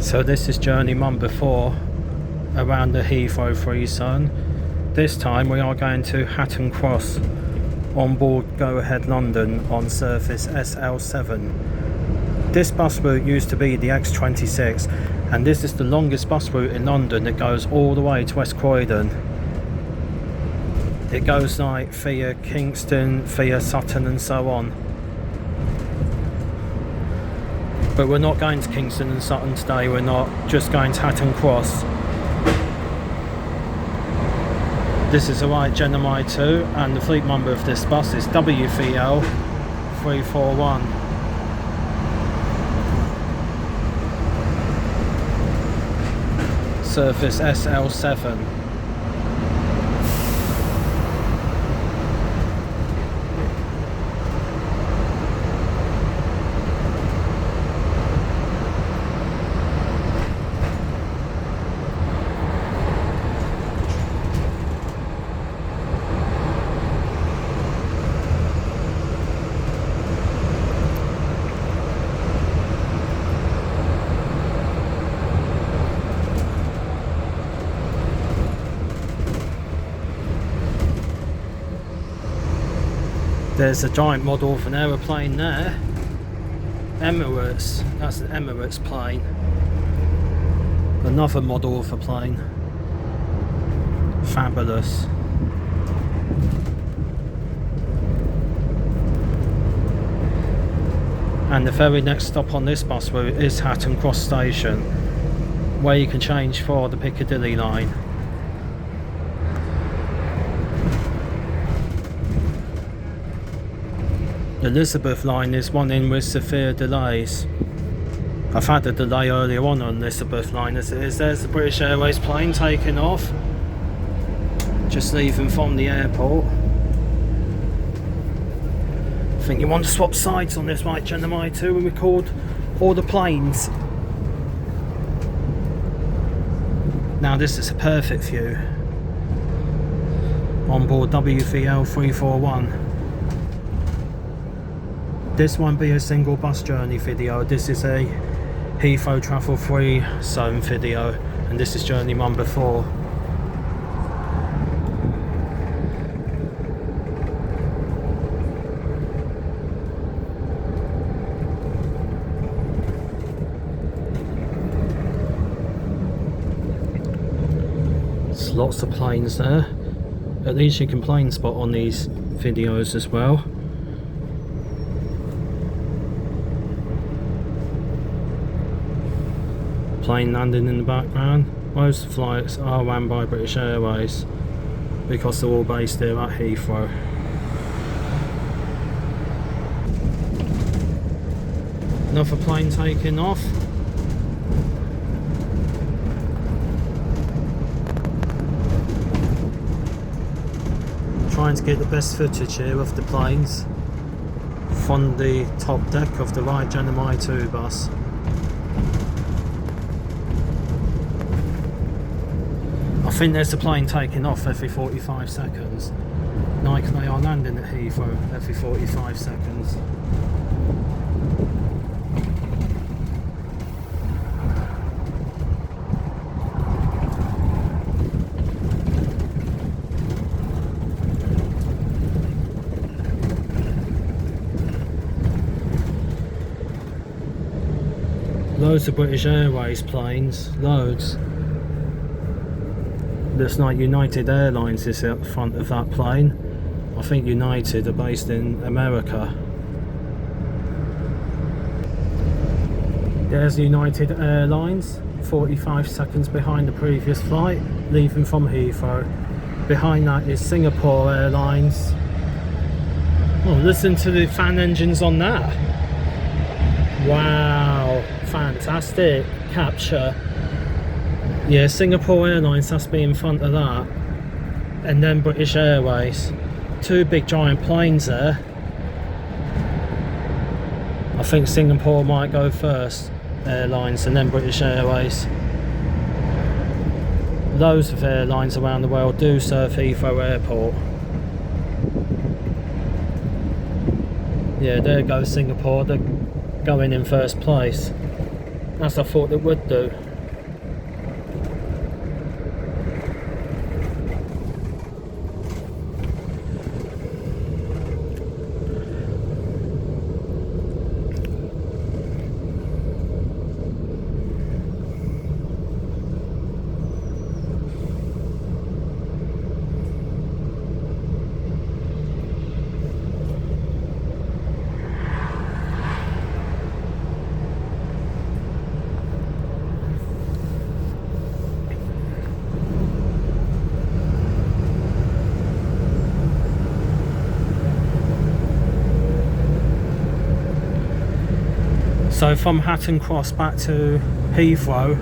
So this is journey number 4 around the Heathrow FreeZone. This time we are going to Hatton Cross on board Go Ahead London on surface SL7. This bus route used to be the X26 and this is the longest bus route in London that goes all the way to West Croydon. It goes like via Kingston, via Sutton and so on. But we're not going to Kingston and Sutton today, we're not, just going to Hatton Cross. This is the right Gemini 2 and the fleet number of this bus is WVL 341. Surface SL7. There's a giant model of an aeroplane there. Emirates, that's an Emirates plane. Another model of a plane. Fabulous. And the very next stop on this bus route is Hatton Cross Station, where you can change for the Piccadilly line. The Elizabeth line is one in with severe delays. I've had a delay earlier on Elizabeth line as it is. There's the British Airways plane taking off, just leaving from the airport. I think you want to swap sides on this right Gemini 2 and record all the planes. Now this is a perfect view on board WVL 341. This won't be a single bus journey video, this is a Heathrow Travel FreeZone video, and this is journey number 4. There's lots of planes there. At least you can plane spot on these videos as well. Plane landing in the background. Most flights are run by British Airways because they're all based here at Heathrow. Another plane taking off. Trying to get the best footage here of the planes from the top deck of the right Gemini 2 bus. I think there's a plane taking off every 45 seconds. Like they are landing at Heathrow every 45 seconds. Loads of British Airways planes, loads. Looks like United Airlines is at the front of that plane. I think United are based in America. There's United Airlines, 45 seconds behind the previous flight, leaving from Heathrow. Behind that is Singapore Airlines. Oh, listen to the fan engines on that. Wow, fantastic capture. Yeah, Singapore Airlines has to be in front of that, and then British Airways. Two big giant planes there. I think Singapore might go first, Airlines, and then British Airways. Loads of airlines around the world do serve Heathrow Airport. Yeah, there goes Singapore, they're going in first place. as I thought it would do. So from Hatton Cross back to Heathrow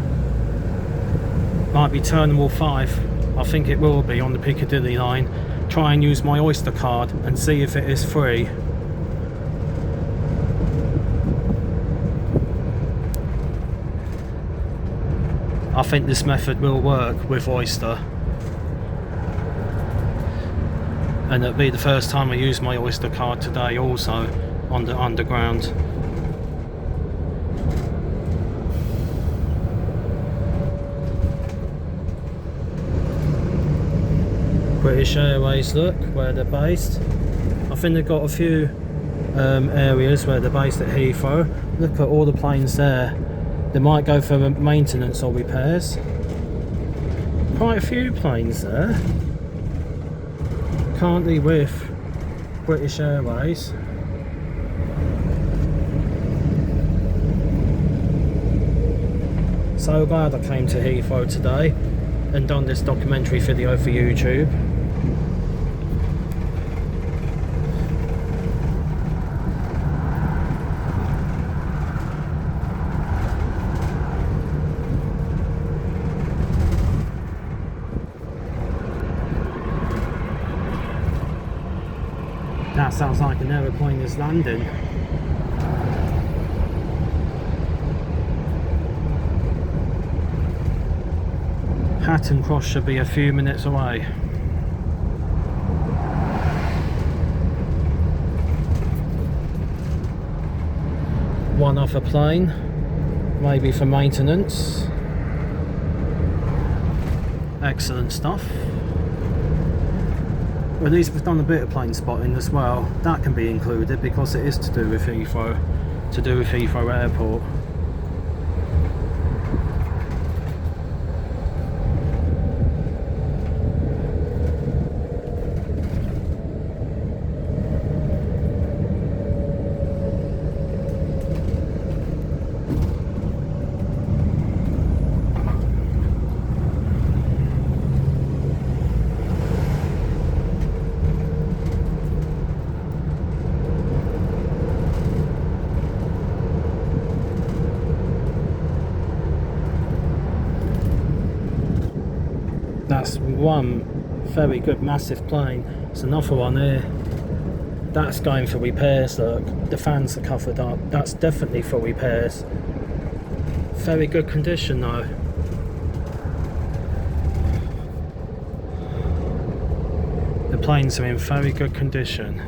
might be Terminal 5. I think it will be on the Piccadilly line. Try and use my Oyster card and see if it is free. I think this method will work with Oyster. And it'll be the first time I use my Oyster card today also on the underground. British Airways, look where they're based. I think they've got a few areas where they're based at Heathrow. Look at all the planes there. They might go for maintenance or repairs. Quite a few planes there. Currently with British Airways. So glad I came to Heathrow today and done this documentary video for YouTube. That sounds like an aeroplane is landing. Hatton Cross should be a few minutes away. One other plane, maybe for maintenance. Excellent stuff. Well, at least we've done a bit of plane spotting as well. That can be included because it is to do with Heathrow, Heathrow Airport. That's one very good massive plane. There's another one here. That's going for repairs, look. The fans are covered up. That's definitely for repairs. Very good condition though. The planes are in very good condition.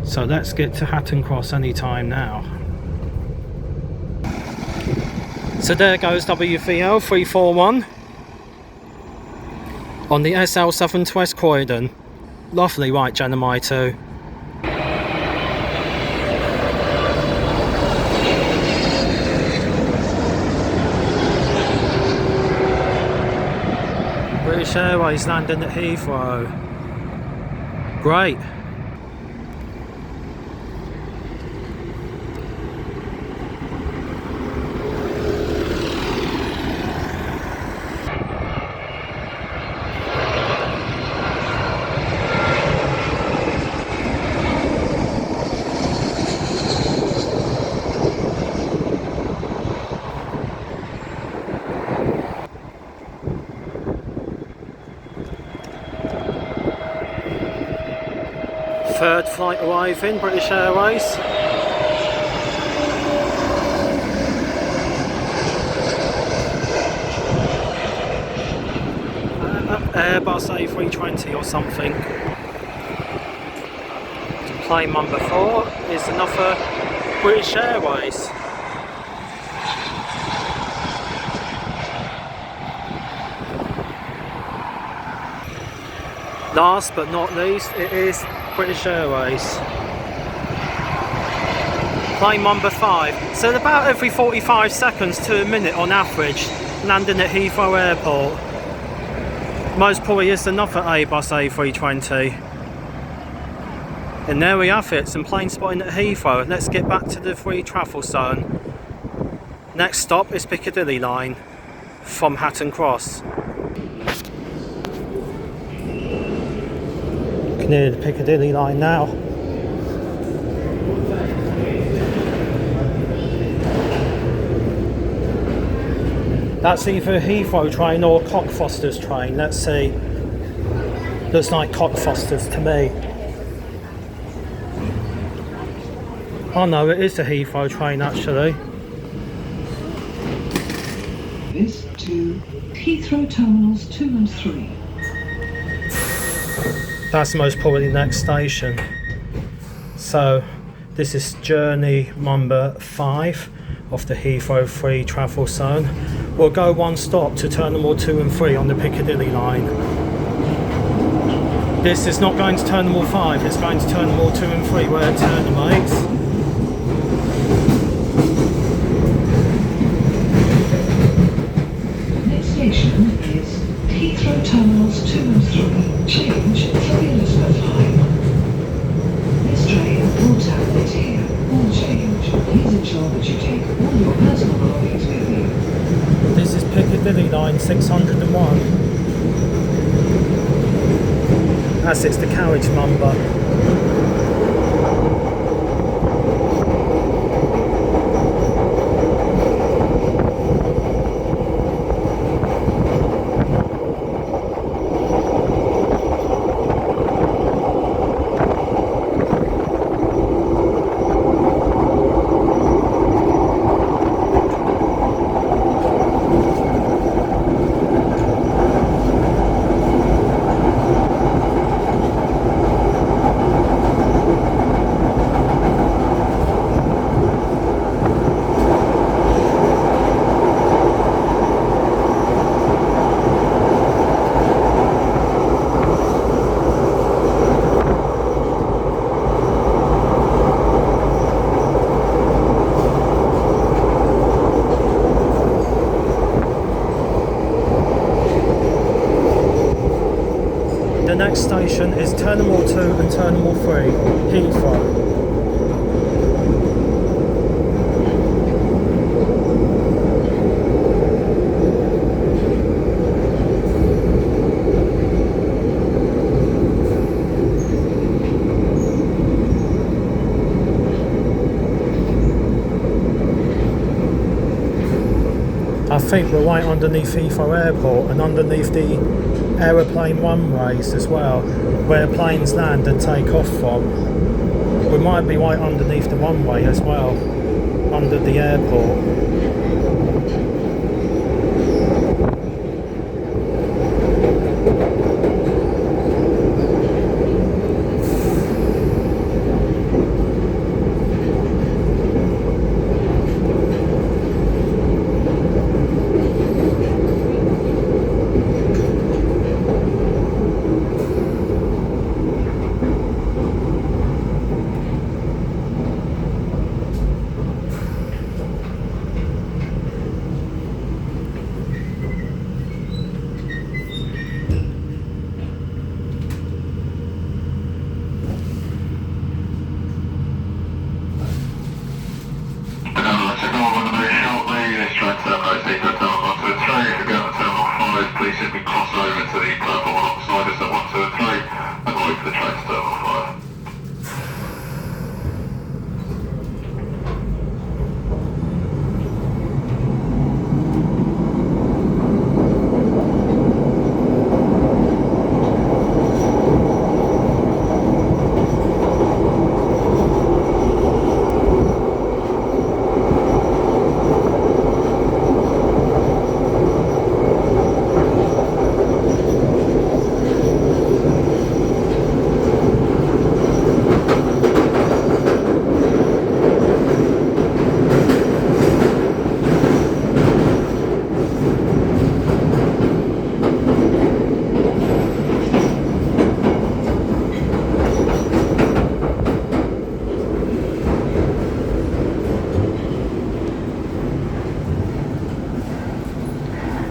So let's get to Hatton Cross anytime now. So there goes WVL 341. On the SL7 to West Croydon. Lovely white Janamai too. British Airways landing at Heathrow. Great. Third flight arriving, British Airways. Airbus A320 or something. Plane number 4 is another British Airways. Last but not least, it is British Airways. Plane number 5. So about every 45 seconds to a minute on average, landing at Heathrow Airport. Most probably is another Airbus A320. And there we have it, some plane spotting at Heathrow. Let's get back to the free travel zone. Next stop is Piccadilly line from Hatton Cross. Near the Piccadilly line now. That's either a Heathrow train or a Cockfosters train. Let's see. Looks like Cockfosters to me. Oh no, it is a Heathrow train actually. This to Heathrow Terminals 2 and 3. That's most probably the next station. So this is journey number 5 of the Heathrow free travel zone. We'll go one stop to Terminal 2 and 3 on the Piccadilly line. This is not going to Terminal 5, it's going to Terminal 2 and 3 where it terminates. Next station is Heathrow Terminals 2 and 3. Change for the Elizabeth line. This train will terminate here. All change. Please ensure that you take all your personal belongings with you. This is Piccadilly line 601. As it's the carriage number. The next station is Terminal 2 and Terminal 3, Heathrow. I think we're right underneath Heathrow Airport and underneath the aeroplane runways as well, where planes land and take off from. We might be right underneath the runway as well, under the airport.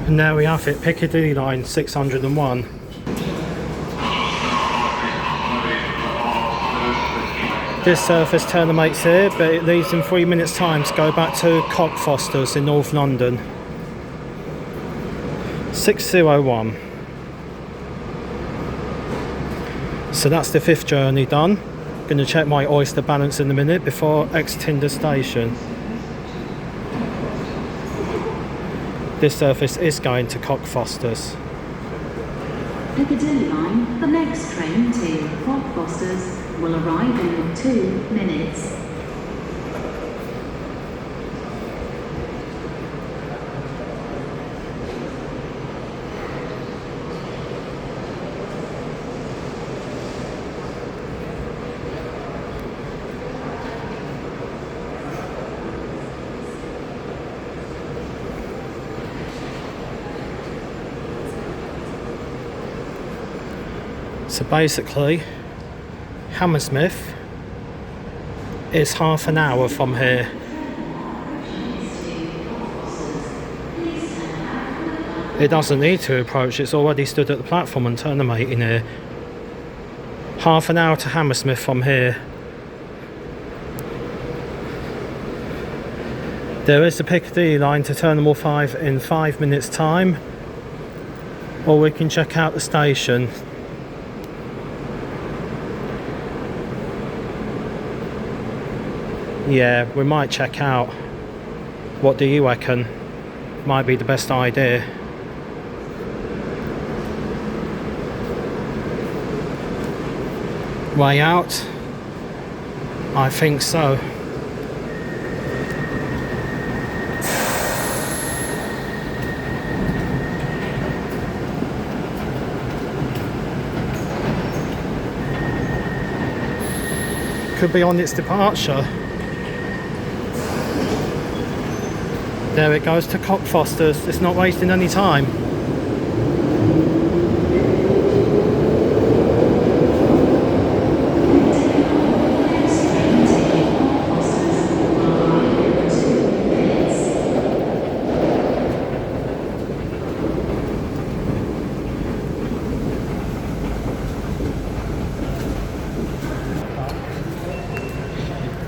And there we have it, Piccadilly line 601. This surface terminates here, but it leaves in 3 minutes time to go back to Cockfosters in North London. 601. So that's the 5th journey done. Going to check my Oyster balance in a minute before exiting the station. This service is going to Cockfosters. Piccadilly line, the next train to Cockfosters will arrive in 2 minutes. So basically, Hammersmith is half an hour from here. It doesn't need to approach, it's already stood at the platform and terminating here. Half an hour to Hammersmith from here. There is the Piccadilly line to Terminal 5 in 5 minutes time, or we can check out the station. Yeah, we might check out. What do you reckon? Might be the best idea. Way out? I think so. Could be on its departure. There it goes to Cockfosters. It's not wasting any time.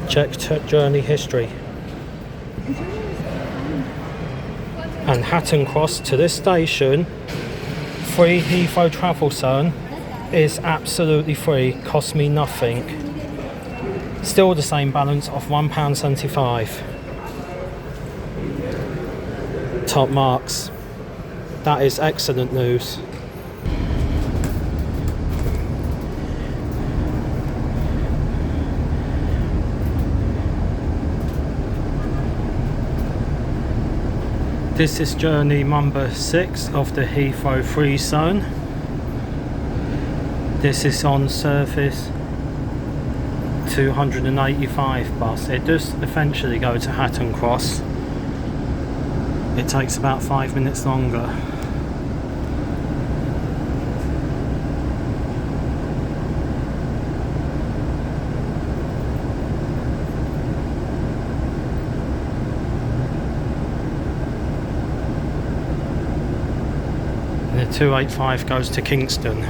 Check journey history. And Hatton Cross to this station, free Heathrow Travel Zone, is absolutely free, cost me nothing. Still the same balance of £1.75. Top marks. That is excellent news. This is journey number 6 of the Heathrow FreeZone. This is on surface 285 bus. It does eventually go to Hatton Cross. It takes about 5 minutes longer. The 285 goes to Kingston.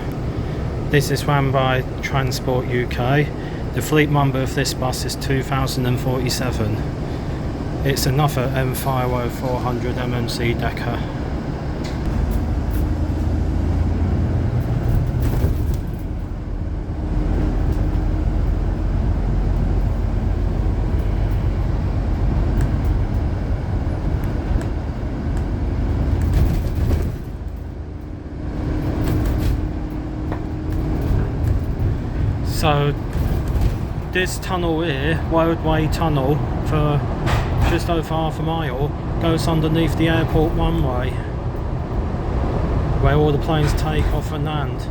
This is run by Transport UK. The fleet number of this bus is 2047. It's another M50400 MMC Decker. So this tunnel here, Roadway Tunnel, for just over half a mile, goes underneath the airport runway, where all the planes take off and land.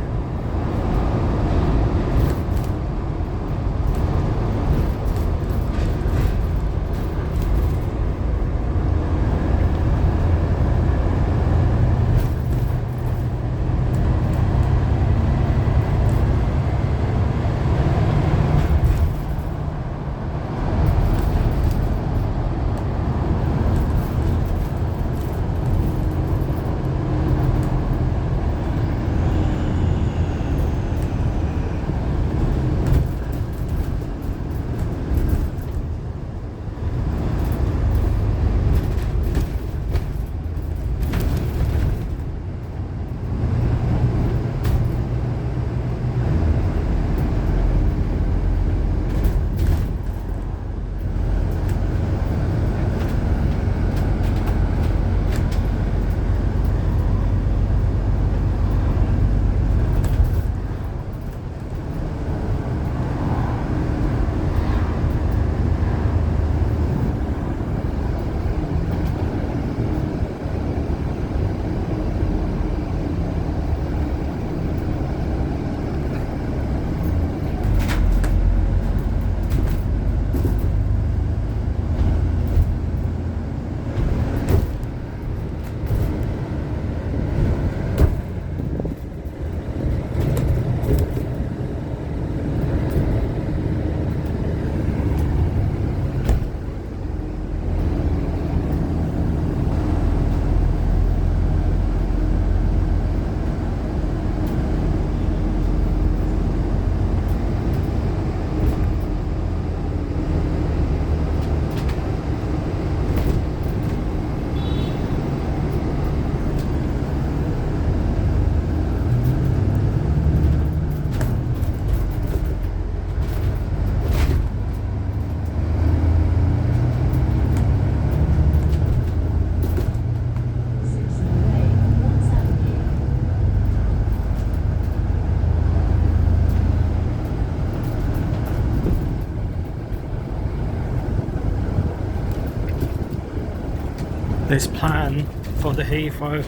this plan for the Heathrow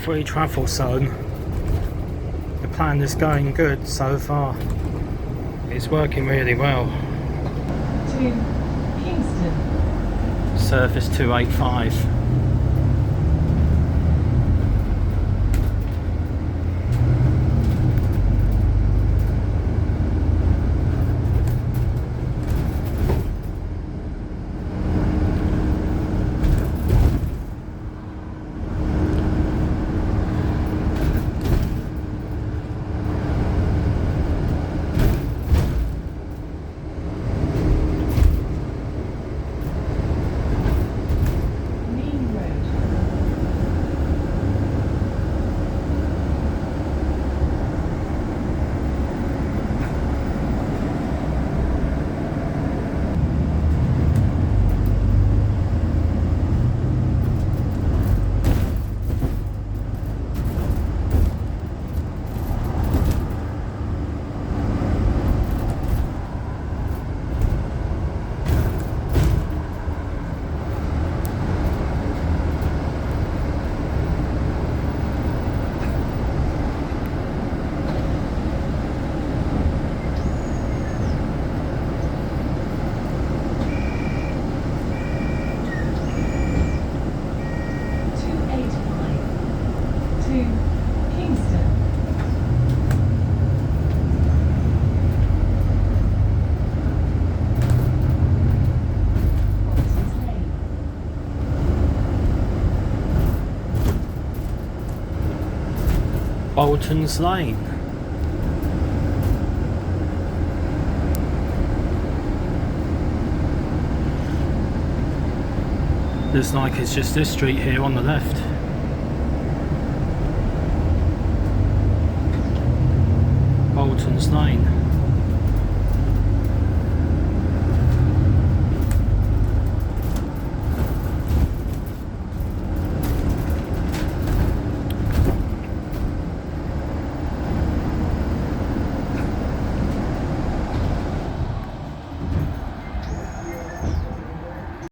free travel zone. The plan is going good so far. It's working really well. To Kingston. Surface 285. Main Road. To Kingston. Watson's Lane. Bolton's Lane. Looks like it's just this street here on the left. Bolton's Lane.